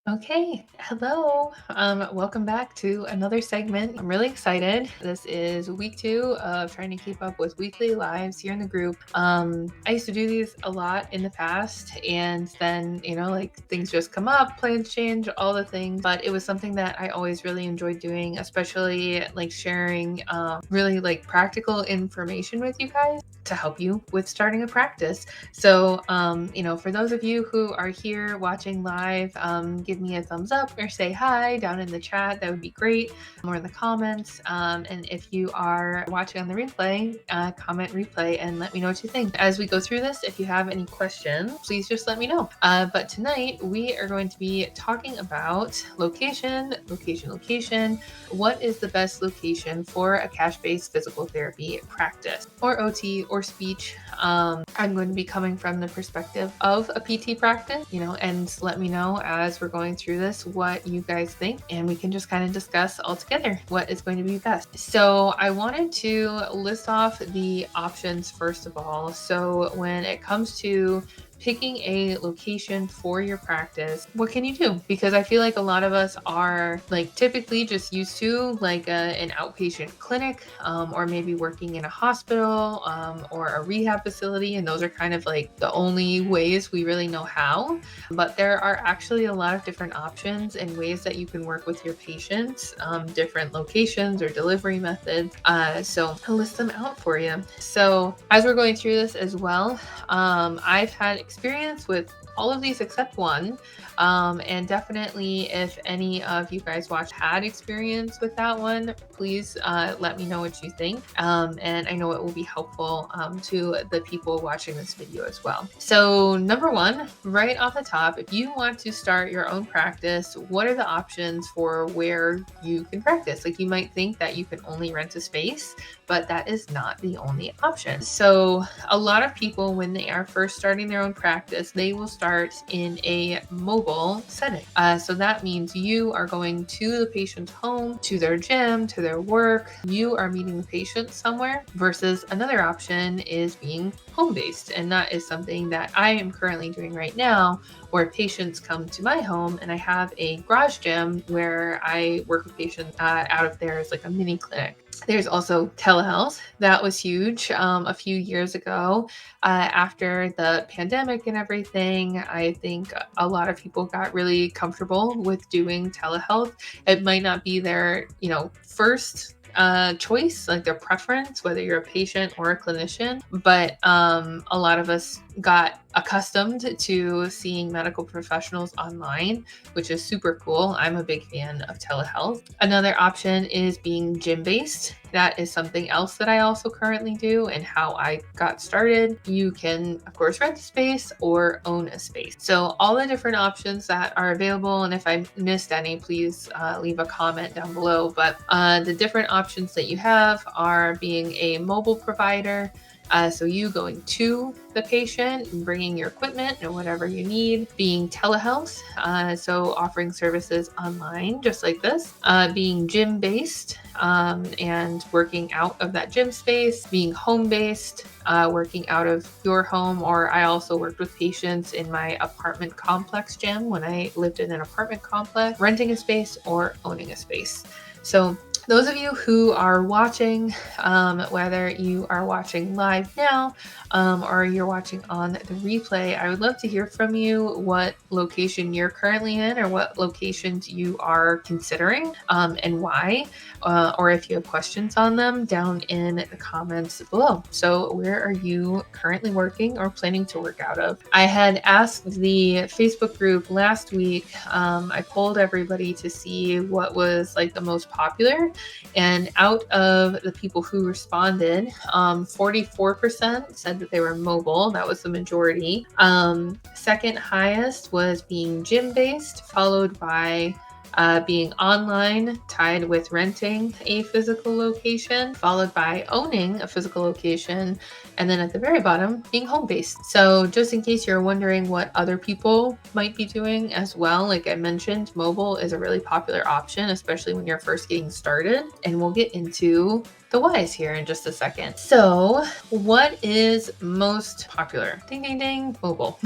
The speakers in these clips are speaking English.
Okay, hello. Welcome back to another segment. I'm really excited. This is week 2 of trying to keep up with weekly lives here in the group. I used to do these a lot in the past, and then, like things just come up, plans change, all the things. But it was something that I always really enjoyed doing, especially like sharing really like practical information with you guys to help you with starting a practice. So, for those of you who are here watching live, give me a thumbs up or say hi down in the chat. That would be great. Or in the comments. And if you are watching on the replay, comment replay and let me know what you think. As we go through this, if you have any questions, please just let me know. But tonight we are going to be talking about location. What is the best location for a cash-based physical therapy practice or OT or speech? I'm going to be coming from the perspective of a PT practice, and let me know as we're going through this what you guys think, and we can just kind of discuss all together what is going to be best. So I wanted to list off the options first of all. So when it comes to picking a location for your practice, what can you do? Because I feel like a lot of us are like typically just used to like an outpatient clinic, or maybe working in a hospital, or a rehab facility. And those are kind of like the only ways we really know how. But there are actually a lot of different options and ways that you can work with your patients, different locations or delivery methods. So I'll list them out for you. So as we're going through this as well, I've had experience with all of these except one. And definitely if any of you guys had experience with that one, please let me know what you think. And I know it will be helpful to the people watching this video as well. So number one, right off the top, if you want to start your own practice, what are the options for where you can practice? Like you might think that you can only rent a space, but that is not the only option. So a lot of people, when they are first starting their own practice, they will start in a mobile setting. So that means you are going to the patient's home, to their gym, to their work. You are meeting the patient somewhere versus another option is being home-based. And that is something that I am currently doing right now, where patients come to my home and I have a garage gym where I work with patients out of there as like a mini clinic. There's also telehealth. That was huge a few years ago. After the pandemic and everything, I think a lot of people got really comfortable with doing telehealth. It might not be their, first choice, like their preference, whether you're a patient or a clinician, but a lot of us got accustomed to seeing medical professionals online, which is super cool. I'm a big fan of telehealth. Another option is being gym-based. That is something else that I also currently do and how I got started. You can, of course, rent a space or own a space. So all the different options that are available, and if I missed any, please leave a comment down below. But the different options that you have are being a mobile provider, so you going to the patient and bringing your equipment and whatever you need. Being telehealth, so offering services online just like this. Being gym-based, and working out of that gym space. Being home-based, working out of your home, or I also worked with patients in my apartment complex gym when I lived in an apartment complex. Renting a space or owning a space. So those of you who are watching, whether you are watching live now or you're watching on the replay, I would love to hear from you what location you're currently in or what locations you are considering, and why, or if you have questions on them down in the comments below. So where are you currently working or planning to work out of? I had asked the Facebook group last week, I polled everybody to see what was like the most popular. And out of the people who responded, 44% said that they were mobile. That was the majority. Second highest was being gym-based, followed by being online tied with renting a physical location, followed by owning a physical location, and then at the very bottom, being home-based. So just in case you're wondering what other people might be doing as well, like I mentioned, mobile is a really popular option, especially when you're first getting started. And we'll get into the whys here in just a second. So what is most popular? Ding, ding, ding, mobile.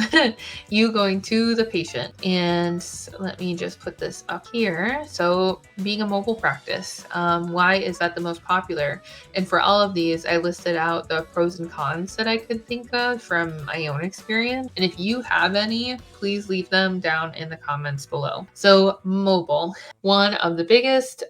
You going to the patient. And let me just put this up here. So being a mobile practice, why is that the most popular? And for all of these, I listed out the pros and cons that I could think of from my own experience. And if you have any, please leave them down in the comments below. So mobile, one of the biggest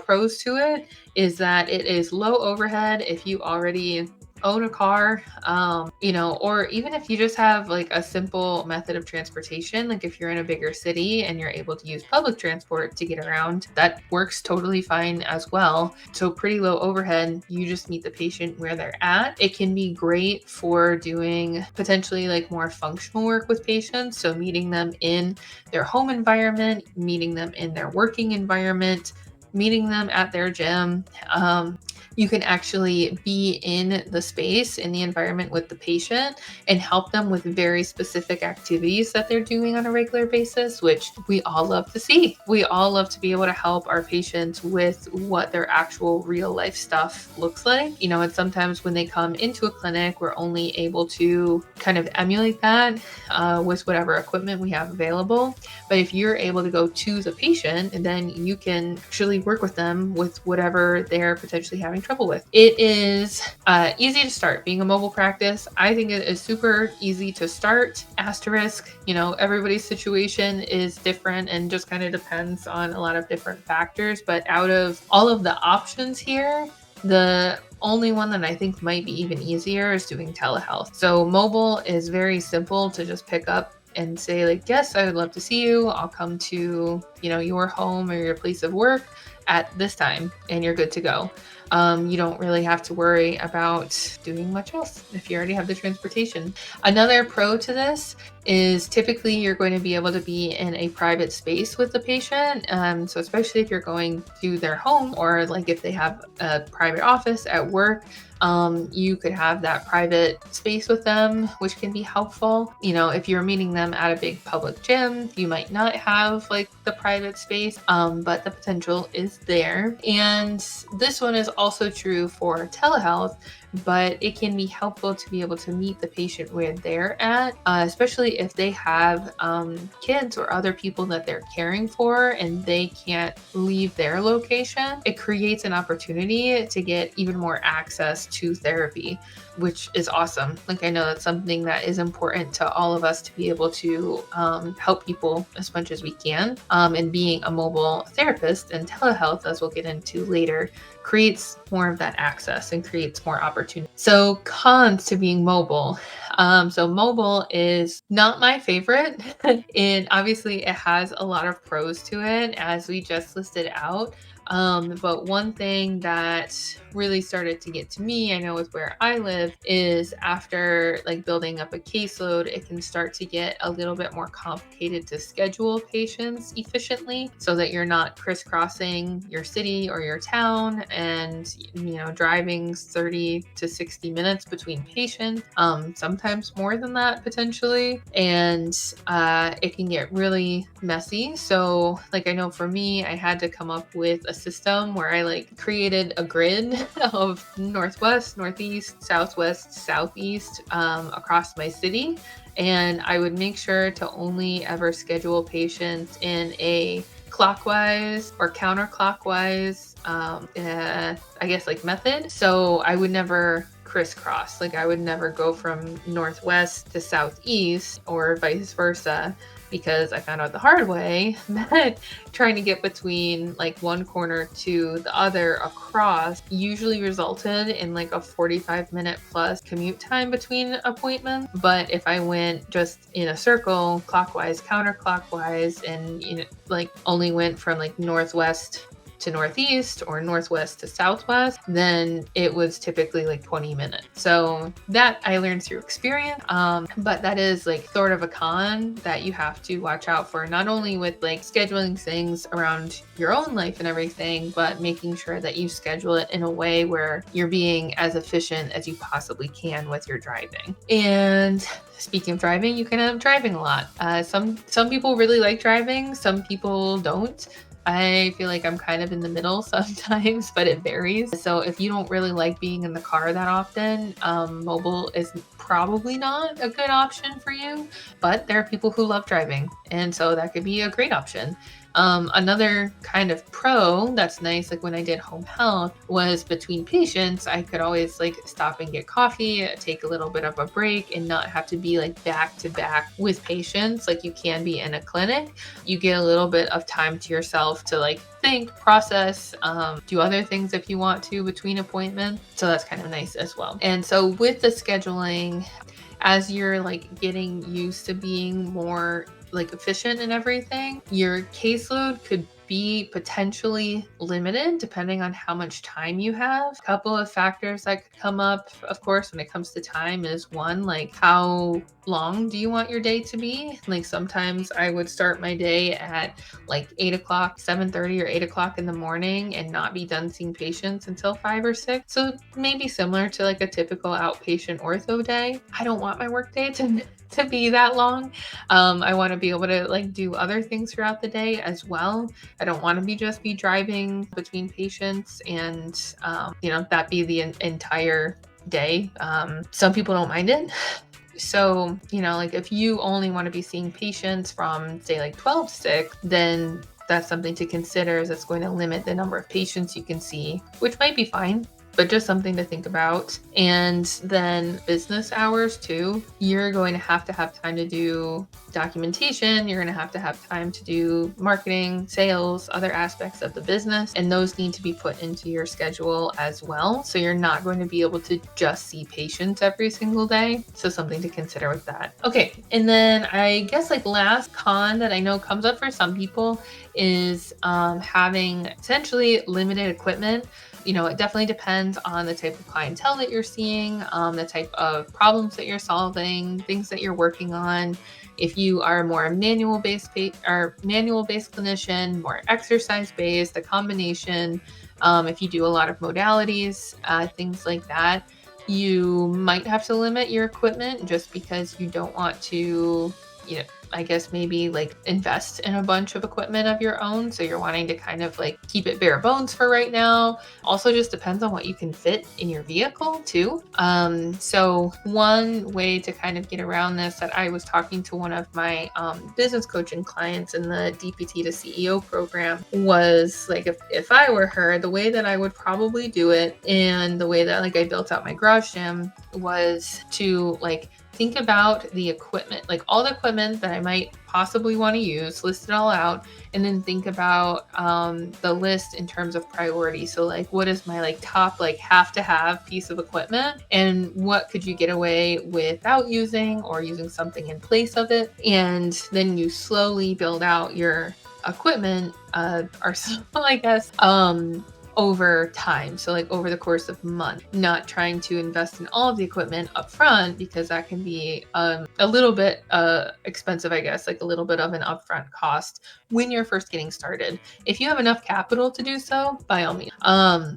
pros to it is that it is low overhead if you already own a car, or even if you just have like a simple method of transportation, like if you're in a bigger city and you're able to use public transport to get around, that works totally fine as well. So pretty low overhead, you just meet the patient where they're at. It can be great for doing potentially like more functional work with patients. So meeting them in their home environment, meeting them in their working environment, meeting them at their gym. You can actually be in the space, in the environment with the patient and help them with very specific activities that they're doing on a regular basis, which we all love to see. We all love to be able to help our patients with what their actual real life stuff looks like. And sometimes when they come into a clinic, we're only able to kind of emulate that with whatever equipment we have available. But if you're able to go to the patient, then you can actually work with them with whatever they're potentially having trouble with. It is easy to start. Being a mobile practice, I think it is super easy to start. Asterisk, everybody's situation is different and just kind of depends on a lot of different factors. But out of all of the options here, the only one that I think might be even easier is doing telehealth. So mobile is very simple to just pick up and say like, yes, I would love to see you. I'll come to, your home or your place of work at this time, and you're good to go. You don't really have to worry about doing much else if you already have the transportation. Another pro to this is typically you're going to be able to be in a private space with the patient. So especially if you're going to their home or like if they have a private office at work, you could have that private space with them, which can be helpful. If you're meeting them at a big public gym, you might not have like the private space, but the potential is there. And this one is also true for telehealth, but it can be helpful to be able to meet the patient where they're at, especially if they have kids or other people that they're caring for and they can't leave their location. It creates an opportunity to get even more access to therapy, which is awesome. Like I know that's something that is important to all of us to be able to help people as much as we can. And being a mobile therapist and telehealth, as we'll get into later, creates more of that access and creates more opportunity. So cons to being mobile. So mobile is not my favorite. And obviously it has a lot of pros to it as we just listed out. But one thing that really started to get to me, I know with where I live, is after like building up a caseload, it can start to get a little bit more complicated to schedule patients efficiently so that you're not crisscrossing your city or your town and, driving 30 to 60 minutes between patients, sometimes more than that potentially. And it can get really messy. So like I know for me, I had to come up with a system where I like created a grid of northwest, northeast, southwest, southeast across my city. And I would make sure to only ever schedule patients in a clockwise or counterclockwise, I guess like method. So I would never crisscross. Like I would never go from northwest to southeast or vice versa, because I found out the hard way that trying to get between like one corner to the other across usually resulted in like a 45-minute plus commute time between appointments. But if I went just in a circle, clockwise, counterclockwise, and like only went from like northwest to northeast or northwest to southwest, then it was typically like 20 minutes. So that I learned through experience. But that is like sort of a con that you have to watch out for, not only with like scheduling things around your own life and everything, but making sure that you schedule it in a way where you're being as efficient as you possibly can with your driving. And speaking of driving, you can end up driving a lot. Some people really like driving, some people don't. I feel like I'm kind of in the middle sometimes, but it varies. So if you don't really like being in the car that often, mobile is probably not a good option for you, but there are people who love driving, and so that could be a great option. Another kind of pro that's nice, like when I did home health, was between patients, I could always like stop and get coffee, take a little bit of a break, and not have to be like back to back with patients like you can be in a clinic. You get a little bit of time to yourself to like think, process, do other things if you want to between appointments. So that's kind of nice as well. And so with the scheduling, as you're like getting used to being more like efficient and everything, your caseload could be potentially limited depending on how much time you have. A couple of factors that could come up, of course, when it comes to time is one, like how long do you want your day to be? Like sometimes I would start my day at like 8 o'clock, 7:30 or 8 o'clock in the morning and not be done seeing patients until 5 or 6. So maybe similar to like a typical outpatient ortho day. I don't want my work day to be that long. I want to be able to like do other things throughout the day as well. I don't want to just be driving between patients and, that be the entire day. Some people don't mind it. So, like if you only want to be seeing patients from say like 12 to 6, then that's something to consider, is it's going to limit the number of patients you can see, which might be fine, but just something to think about. And then business hours too. You're going to have time to do documentation. You're going to have time to do marketing, sales, other aspects of the business, and those need to be put into your schedule as well. So you're not going to be able to just see patients every single day. So something to consider with that. Okay. And then I guess like last con that I know comes up for some people is having essentially limited equipment. It definitely depends on the type of clientele that you're seeing, the type of problems that you're solving, things that you're working on. If you are more a manual-based clinician, more exercise-based, a combination, if you do a lot of modalities, things like that, you might have to limit your equipment just because you don't want to, I guess maybe like invest in a bunch of equipment of your own. So you're wanting to kind of like keep it bare bones for right now. Also just depends on what you can fit in your vehicle too. So one way to kind of get around this, that I was talking to one of my business coaching clients in the DPT to CEO program, was like, if I were her, the way that I would probably do it, and the way that like I built out my garage gym, was to like think about the equipment, like all the equipment that I might possibly want to use, list it all out, and then think about the list in terms of priority. So like, what is my like top like have to have piece of equipment, and what could you get away without using, or using something in place of it? And then you slowly build out your equipment arsenal, I guess, over time. So like over the course of months, not trying to invest in all of the equipment up front, because that can be a little bit expensive, I guess, like a little bit of an upfront cost when you're first getting started. If you have enough capital to do so, by all means.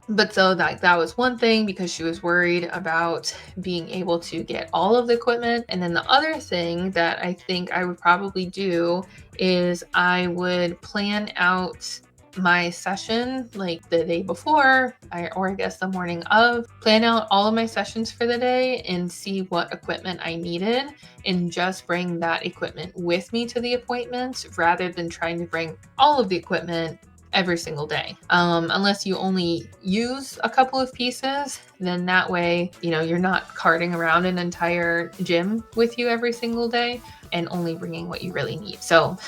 But so that was one thing, because she was worried about being able to get all of the equipment. And then the other thing that I think I would probably do is I would plan out my session like the day before, or I guess the morning of, plan out all of my sessions for the day and see what equipment I needed, and just bring that equipment with me to the appointments, rather than trying to bring all of the equipment every single day. Unless you only use a couple of pieces, then that way, you're not carting around an entire gym with you every single day and only bringing what you really need. So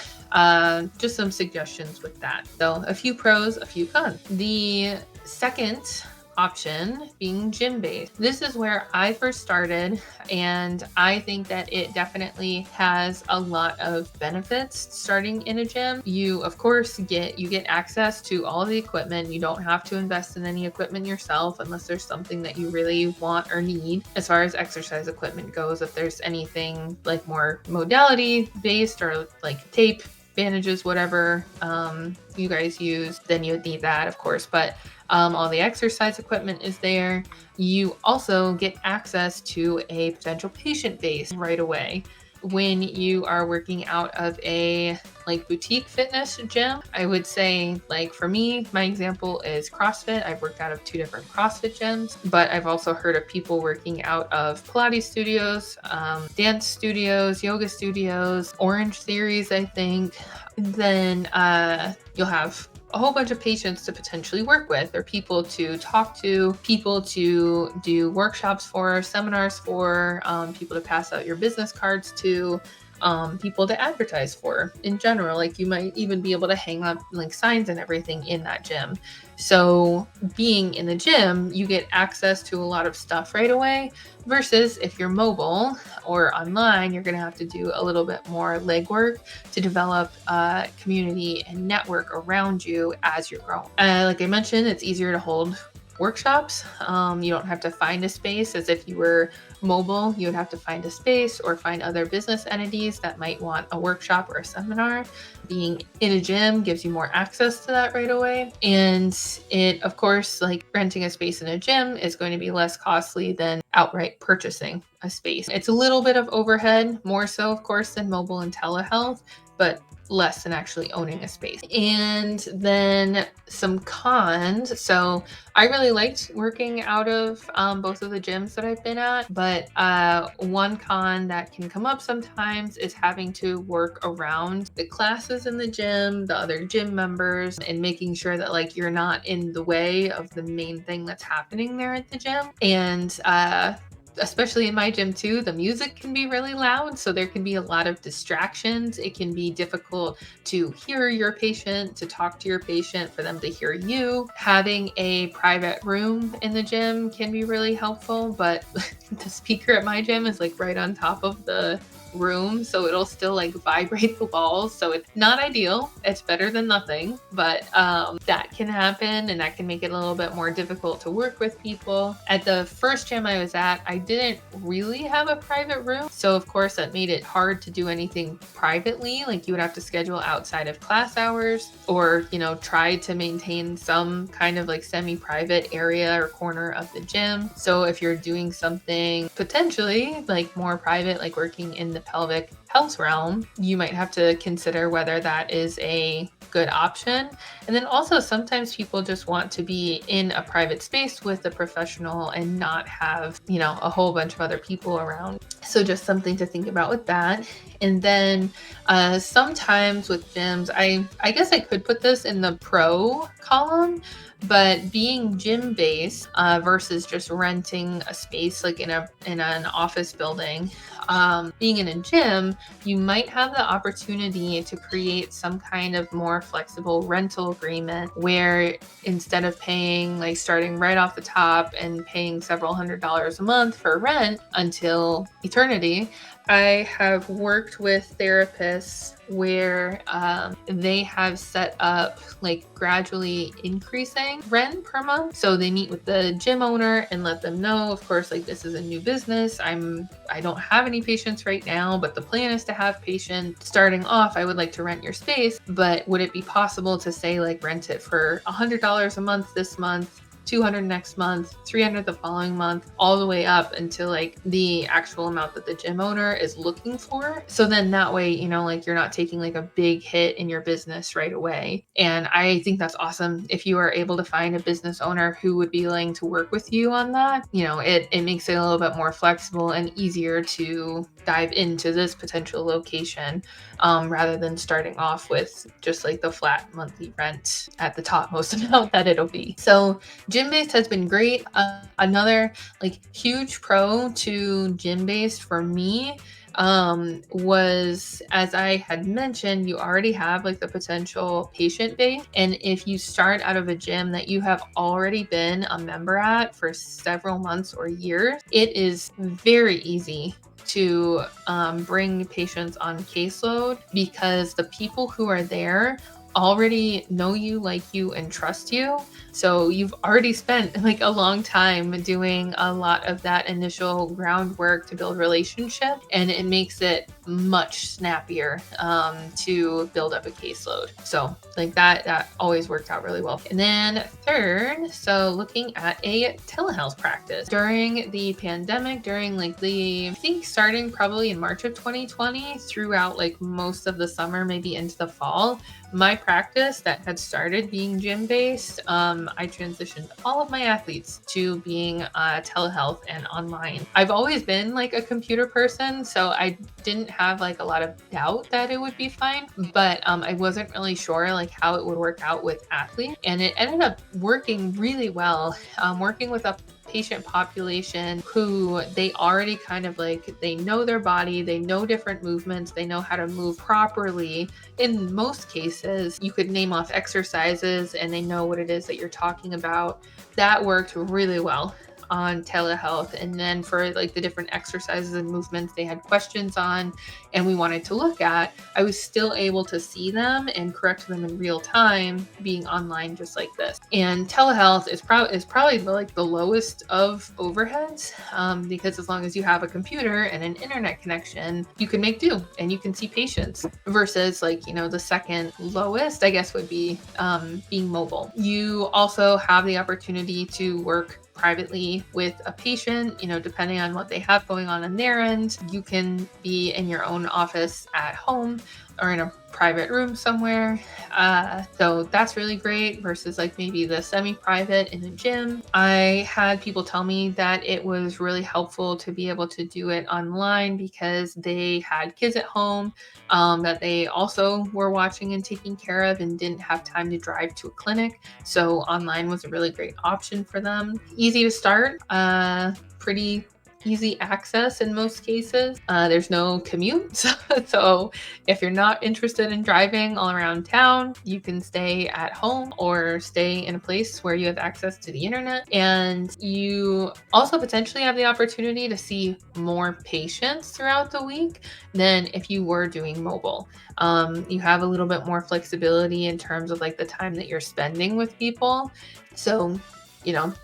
just some suggestions with that. So a few pros, a few cons. The second option being gym-based. This is where I first started, and I think that it definitely has a lot of benefits starting in a gym. You of course get access to all the equipment. You don't have to invest in any equipment yourself unless there's something that you really want or need as far as exercise equipment goes. If there's anything like more modality based or like tape, bandages, whatever you guys use, then you would need that, of course. But all the exercise equipment is there. You also get access to a potential patient base right away. When you are working out of a like boutique fitness gym, I would say, like for me, my example is CrossFit. I've worked out of 2 different CrossFit gyms, but I've also heard of people working out of Pilates studios, dance studios, yoga studios, Orange Theories, I think. Then you'll have a whole bunch of patients to potentially work with, or people to talk to, people to do workshops for, seminars for, people to pass out your business cards to, people to advertise for in general. Like you might even be able to hang up like signs and everything in that gym. So being in the gym, you get access to a lot of stuff right away, versus if you're mobile or online, you're going to have to do a little bit more legwork to develop a community and network around you as you're growing. Like I mentioned, it's easier to hold workshops. You don't have to find a space. As if you were mobile, you would have to find a space or find other business entities that might want a workshop or a seminar. Being in a gym gives you more access to that right away. And it, of course, like renting a space in a gym is going to be less costly than outright purchasing a space. It's a little bit of overhead, more so, of course, than mobile and telehealth, but less than actually owning a space. And then some cons. So I really liked working out of both of the gyms that I've been at, but one con that can come up sometimes is having to work around the classes in the gym, the other gym members, and making sure that like you're not in the way of the main thing that's happening there at the gym. And especially in my gym too, the music can be really loud, so there can be a lot of distractions. It can be difficult to hear your patient, to talk to your patient, for them to hear you. Having a private room in the gym can be really helpful, but the speaker at my gym is like right on top of the room, so it'll still like vibrate the walls. So it's not ideal. It's better than nothing, but that can happen, and that can make it a little bit more difficult to work with people. At the first gym I was at, I didn't really have a private room, so of course that made it hard to do anything privately. Like you would have to schedule outside of class hours, or try to maintain some kind of like semi-private area or corner of the gym. So if you're doing something potentially like more private, like working in the pelvic health realm, you might have to consider whether that is a good option. And then also sometimes people just want to be in a private space with a professional and not have, a whole bunch of other people around. So just something to think about with that. And then sometimes with gyms, I guess I could put this in the pro column, but being gym based versus just renting a space like in an office building, being in a gym, you might have the opportunity to create some kind of more flexible rental agreement where instead of paying like starting right off the top and paying several $100s a month for rent until eternity, I have worked with therapists where they have set up like gradually increasing rent per month. So they meet with the gym owner and let them know, of course, like this is a new business. I don't have any patients right now, but the plan is to have patients. Starting off, I would like to rent your space, but would it be possible to say like rent it for $100 a month this month, $200 next month, $300 the following month, all the way up until like the actual amount that the gym owner is looking for. So then that way, like you're not taking like a big hit in your business right away. And I think that's awesome. If you are able to find a business owner who would be willing to work with you on that, it makes it a little bit more flexible and easier to dive into this potential location rather than starting off with just like the flat monthly rent at the topmost amount that it'll be. So gym-based has been great. Another like huge pro to gym-based for me was, as I had mentioned, you already have like the potential patient base. And if you start out of a gym that you have already been a member at for several months or years, it is very easy to bring patients on caseload because the people who are there already know you, like you, and trust you. So you've already spent like a long time doing a lot of that initial groundwork to build relationship, and it makes it much snappier to build up a caseload. So like that always worked out really well. And then third, so looking at a telehealth practice during the pandemic, during like I think starting probably in March of 2020 throughout like most of the summer, maybe into the fall, my practice that had started being gym-based, I transitioned all of my athletes to being telehealth and online. I've always been like a computer person, so I didn't have like a lot of doubt that it would be fine, but I wasn't really sure like how it would work out with athletes, and it ended up working really well. Working with a patient population who they already kind of like, they know their body, they know different movements, they know how to move properly. In most cases, you could name off exercises and they know what it is that you're talking about. That worked really well on telehealth. And then for like the different exercises and movements they had questions on and we wanted to look at, I was still able to see them and correct them in real time being online just like this. And telehealth is probably like the lowest of overheads because as long as you have a computer and an internet connection, you can make do and you can see patients versus like, the second lowest, I guess, would be being mobile. You also have the opportunity to work privately with a patient, depending on what they have going on their end. You can be in your own office at home or in a private room somewhere. So that's really great versus like maybe the semi-private in a gym. I had people tell me that it was really helpful to be able to do it online because they had kids at home that they also were watching and taking care of and didn't have time to drive to a clinic. So online was a really great option for them. Easy to start, pretty easy access in most cases. There's no commute. So if you're not interested in driving all around town, you can stay at home or stay in a place where you have access to the internet. And you also potentially have the opportunity to see more patients throughout the week than if you were doing mobile. You have a little bit more flexibility in terms of like the time that you're spending with people. So,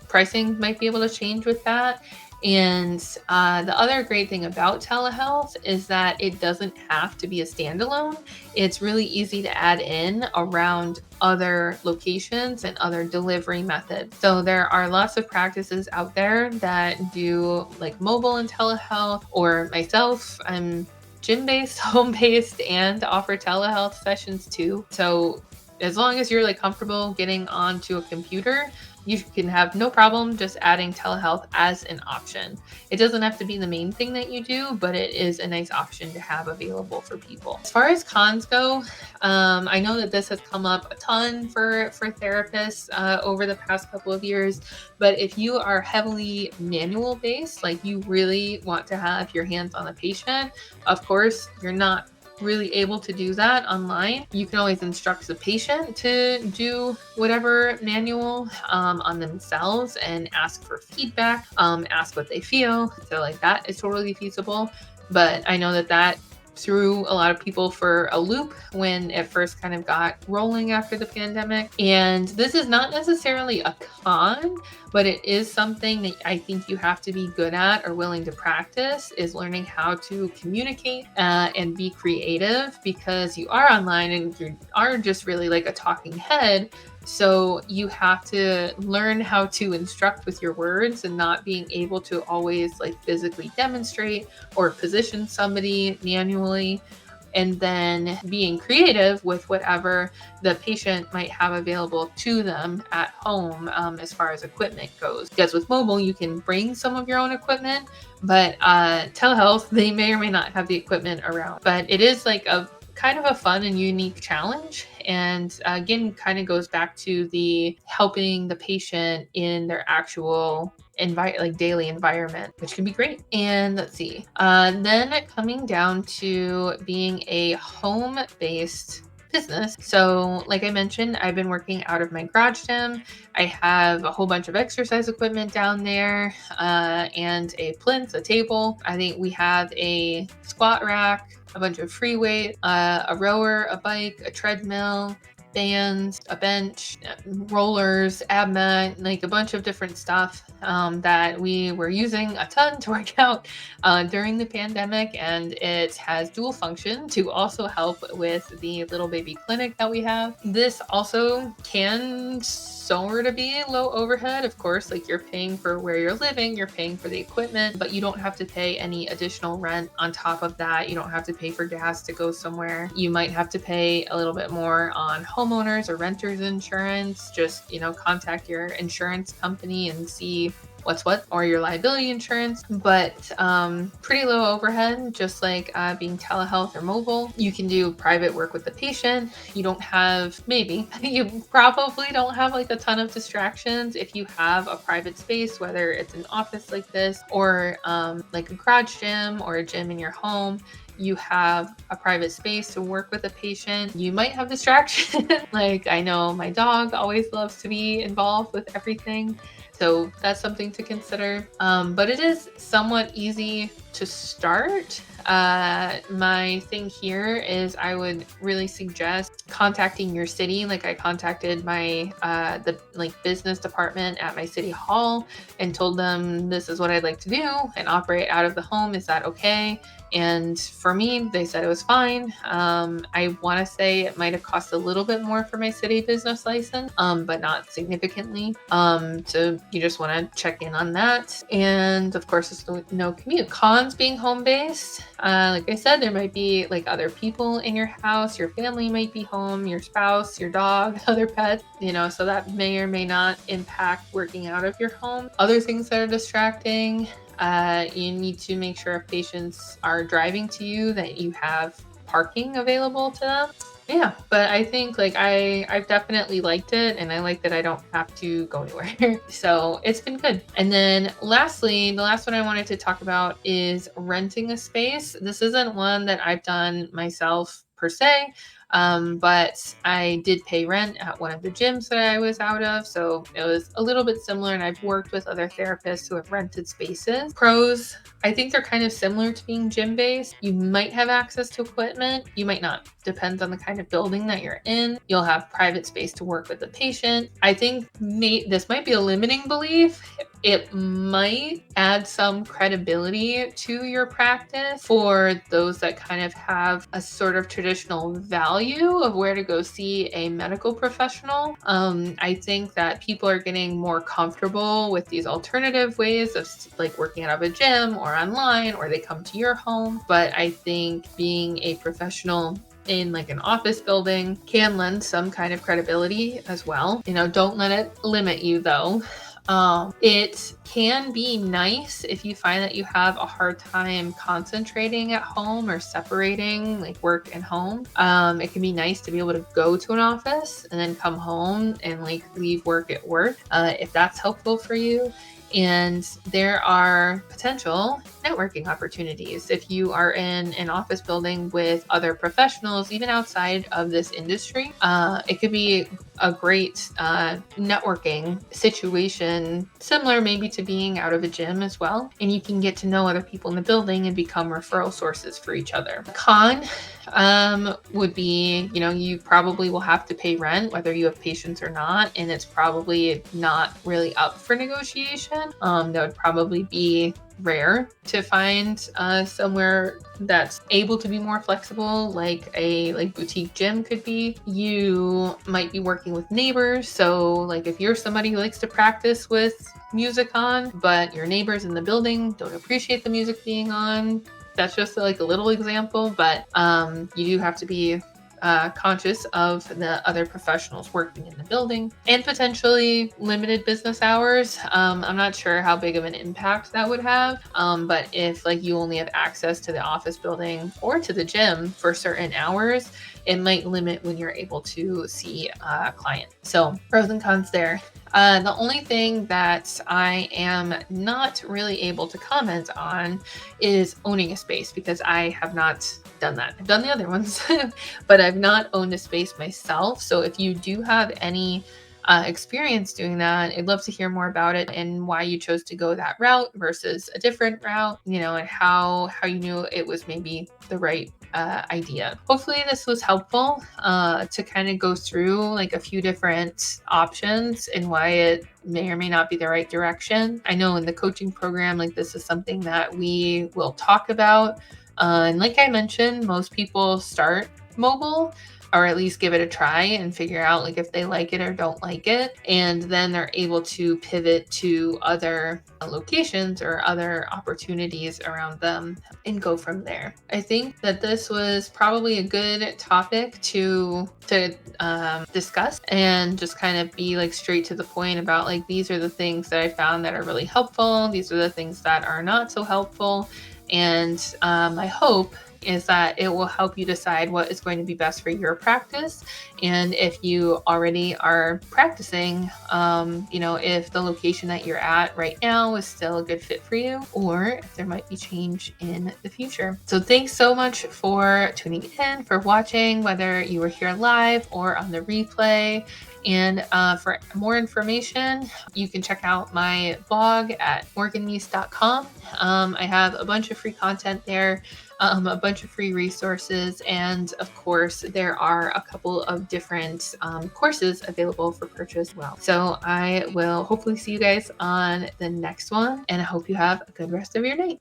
pricing might be able to change with that. And the other great thing about telehealth is that it doesn't have to be a standalone. It's really easy to add in around other locations and other delivery methods. So there are lots of practices out there that do like mobile and telehealth, or myself, I'm gym-based, home-based, and offer telehealth sessions too. So as long as you're like comfortable getting onto a computer, you can have no problem just adding telehealth as an option. It doesn't have to be the main thing that you do, but it is a nice option to have available for people. As far as cons go, I know that this has come up a ton for therapists over the past couple of years, but if you are heavily manual based, like you really want to have your hands on the patient, of course, you're not really able to do that online. You can always instruct the patient to do whatever manual on themselves and ask for feedback, ask what they feel. So like that is totally feasible. But I know that threw a lot of people for a loop when it first kind of got rolling after the pandemic. And this is not necessarily a con, but it is something that I think you have to be good at or willing to practice, is learning how to communicate and be creative, because you are online and you are just really like a talking head. So you have to learn how to instruct with your words and not being able to always like physically demonstrate or position somebody manually, and then being creative with whatever the patient might have available to them at home as far as equipment goes. Because with mobile, you can bring some of your own equipment, but telehealth, they may or may not have the equipment around. But it is like a kind of a fun and unique challenge. And again, kind of goes back to the helping the patient in their actual daily environment, which can be great. And let's see, then coming down to being a home-based business. So like I mentioned, I've been working out of my garage gym. I have a whole bunch of exercise equipment down there, and a plinth, a table. I think we have a squat rack, a bunch of free weight, a rower, a bike, a treadmill, bands, a bench, rollers, ab mat, like a bunch of different stuff that we were using a ton to work out during the pandemic. And it has dual function to also help with the little baby clinic that we have. This also can sort of be low overhead. Of course, like you're paying for where you're living, you're paying for the equipment, but you don't have to pay any additional rent on top of that. You don't have to pay for gas to go somewhere. You might have to pay a little bit more on homeowners or renters insurance. Just, contact your insurance company and see what's what, or your liability insurance, but pretty low overhead, just like being telehealth or mobile. You can do private work with the patient. You don't have, you probably don't have like a ton of distractions if you have a private space, whether it's an office like this or like a garage gym or a gym in your home. You have a private space to work with a patient. You might have distraction. Like I know my dog always loves to be involved with everything. So that's something to consider. But it is somewhat easy to start. My thing here is I would really suggest contacting your city. Like I contacted my the business department at my city hall and told them this is what I'd like to do and operate out of the home. Is that okay? And for me, they said it was fine. I want to say it might have cost a little bit more for my city business license, but not significantly. So you just want to check in on that. And of course, there's no commute. Cons being home-based. Like I said, there might be like other people in your house. Your family might be home, your spouse, your dog, other pets, so that may or may not impact working out of your home. Other things that are distracting. You need to make sure if patients are driving to you that you have parking available to them. Yeah, but I think I've definitely liked it, and I like that I don't have to go anywhere. So it's been good. And then lastly, the last one I wanted to talk about is renting a space. This isn't one that I've done myself per se. But I did pay rent at one of the gyms that I was out of. So it was a little bit similar, and I've worked with other therapists who have rented spaces. Pros, I think they're kind of similar to being gym-based. You might have access to equipment. You might not. Depends on the kind of building that you're in. You'll have private space to work with the patient. I think this might be a limiting belief. It might add some credibility to your practice for those that kind of have a sort of traditional value of where to go see a medical professional. I think that people are getting more comfortable with these alternative ways of working out of a gym or online, or they come to your home. But I think being a professional in an office building can lend some kind of credibility as well. Don't let it limit you though. It can be nice if you find that you have a hard time concentrating at home or separating work and home. It can be nice to be able to go to an office and then come home and leave work at work, if that's helpful for you. And there are potential networking opportunities if you are in an office building with other professionals, even outside of this industry. It could be a great networking situation, similar maybe to being out of a gym as well. And you can get to know other people in the building and become referral sources for each other. Con would be, you probably will have to pay rent whether you have patients or not, and it's probably not really up for negotiation. That would probably be rare to find somewhere that's able to be more flexible, like a boutique gym could be. You might be working with neighbors, so if you're somebody who likes to practice with music on, but your neighbors in the building don't appreciate the music being on. That's just a little example, but you do have to be conscious of the other professionals working in the building and potentially limited business hours. I'm not sure how big of an impact that would have, but if like you only have access to the office building or to the gym for certain hours, it might limit when you're able to see a client. So pros and cons there. The only thing that I am not really able to comment on is owning a space, because I have not done that. I've done the other ones, but I've not owned a space myself. So if you do have any experience doing that, I'd love to hear more about it and why you chose to go that route versus a different route, and how you knew it was maybe the right idea. Hopefully this was helpful to kind of go through like a few different options and why it may or may not be the right direction. I know in the coaching program, like this is something that we will talk about. And like I mentioned, most people start mobile, or at least give it a try and figure out like if they like it or don't like it. And then they're able to pivot to other locations or other opportunities around them and go from there. I think that this was probably a good topic to discuss and just kind of be like straight to the point about like, these are the things that I found that are really helpful. These are the things that are not so helpful. And I hope is that it will help you decide what is going to be best for your practice. And if you already are practicing, if the location that you're at right now is still a good fit for you, or if there might be change in the future. So thanks so much for tuning in, for watching, whether you were here live or on the replay. And for more information, you can check out my blog at morganmeese.com. I have a bunch of free content there, a bunch of free resources, and of course, there are a couple of different courses available for purchase as well. So I will hopefully see you guys on the next one, and I hope you have a good rest of your night.